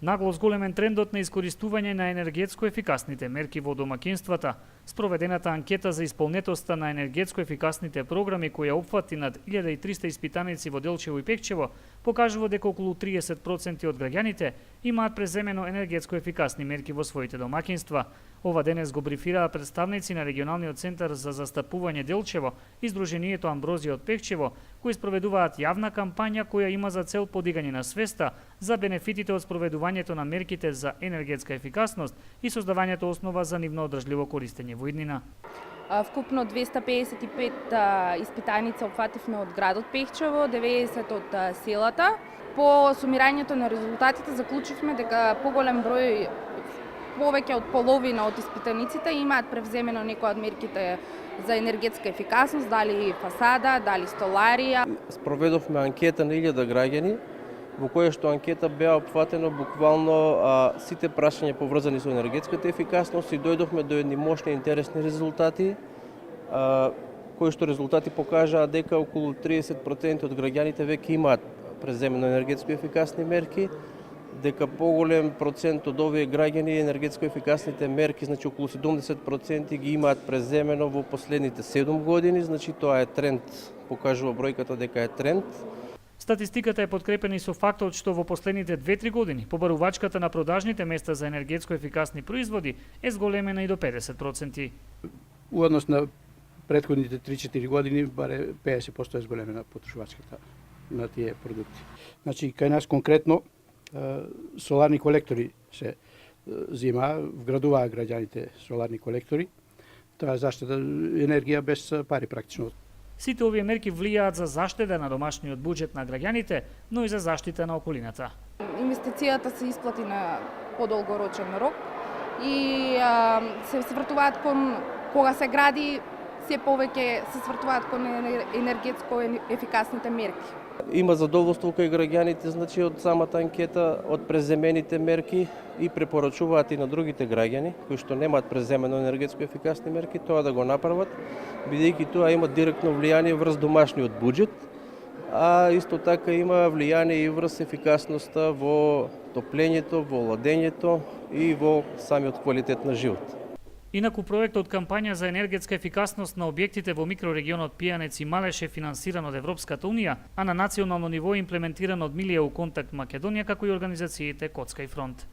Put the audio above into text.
Нагло зголемен трендот на искористување на енергетско ефикасните мерки во домаќинствата. Спроведената анкета за исполнетоста на енергетско ефикасните програми, која опфати над 1300 испитаници во Делчево и Пекчево, покажува дека околу 30% од граѓаните имаат преземено енергетско ефикасни мерки во своите домаќинства. Ова денес го брифираа представници на регионалниот центар за застапување Делчево и Сдруженијето Амброзија од Пекчево, кои спроведуваат јавна кампања која има за цел подигање на свеста за бенефитите од спроведувањето на мерките за енергетска ефикасност и создавањето основа за нивно одржливо користење во иднина. Вкупно 255 испитаници опфативме од градот Пекчево, 90 од селата. По сумирањето на резултатите заклучивме дека поголем број, повеќе од половина од испитаниците имаат превземено некоја од мерките за енергетска ефикасност, дали фасада, дали столарија. Спроведовме анкета на 1000 граѓани, во која што анкета беа опфатено буквално сите прашања поврзани со енергетската ефикасност и дојдовме до едни мощни интересни резултати, кои што резултати покажаа дека околу 30% од граѓаните веќе имаат преземено енергетско ефикасни мерки, дека поголем процент од овие граѓани енергетско ефикасните мерки, значи околу 70% ги имаат преземено во последните 7 години, значи тоа е тренд, покажува бројката дека е тренд. Статистиката е подкрепена и со фактот што во последните 2-3 години побарувачката на продажните места за енергетско ефикасни производи е зголемена и до 50%. У однос на претходните 3-4 години баре 50% е зголемена потрошувачката на тие продукти. Значи кај нас конкретно соларни колектори се зимаа, вградуваа граѓаните соларни колектори. Тоа е заштеда енергија без пари практично. Сите овие мерки влијаат за заштеда на домашниот буџет на граѓаните, но и за заштита на околината. Инвестицијата се исплати на подолгорочен рок и се свртуваат кон кога се гради, се повеќе се свртуваат кон енергетско ефикасните мерки. Има задоволство кај граѓаните, значи од самата анкета, од преземените мерки и препорачуваат и на другите граѓани кои што немаат преземено енергетско ефикасни мерки тоа да го направат, бидејќи тоа има директно влијание врз домашниот буџет, а исто така има влијание и врз ефикасноста во топлењето, во ладењето и во самиот квалитет на живот. Инаку проектот кампања за енергетска ефикасност на објектите во микрорегионот Пијанец и Малеш е финансиран од Европската унија, а на национално ниво е имплементиран од Милија у Контакт Македонија како и организациите Коцка и Фронт.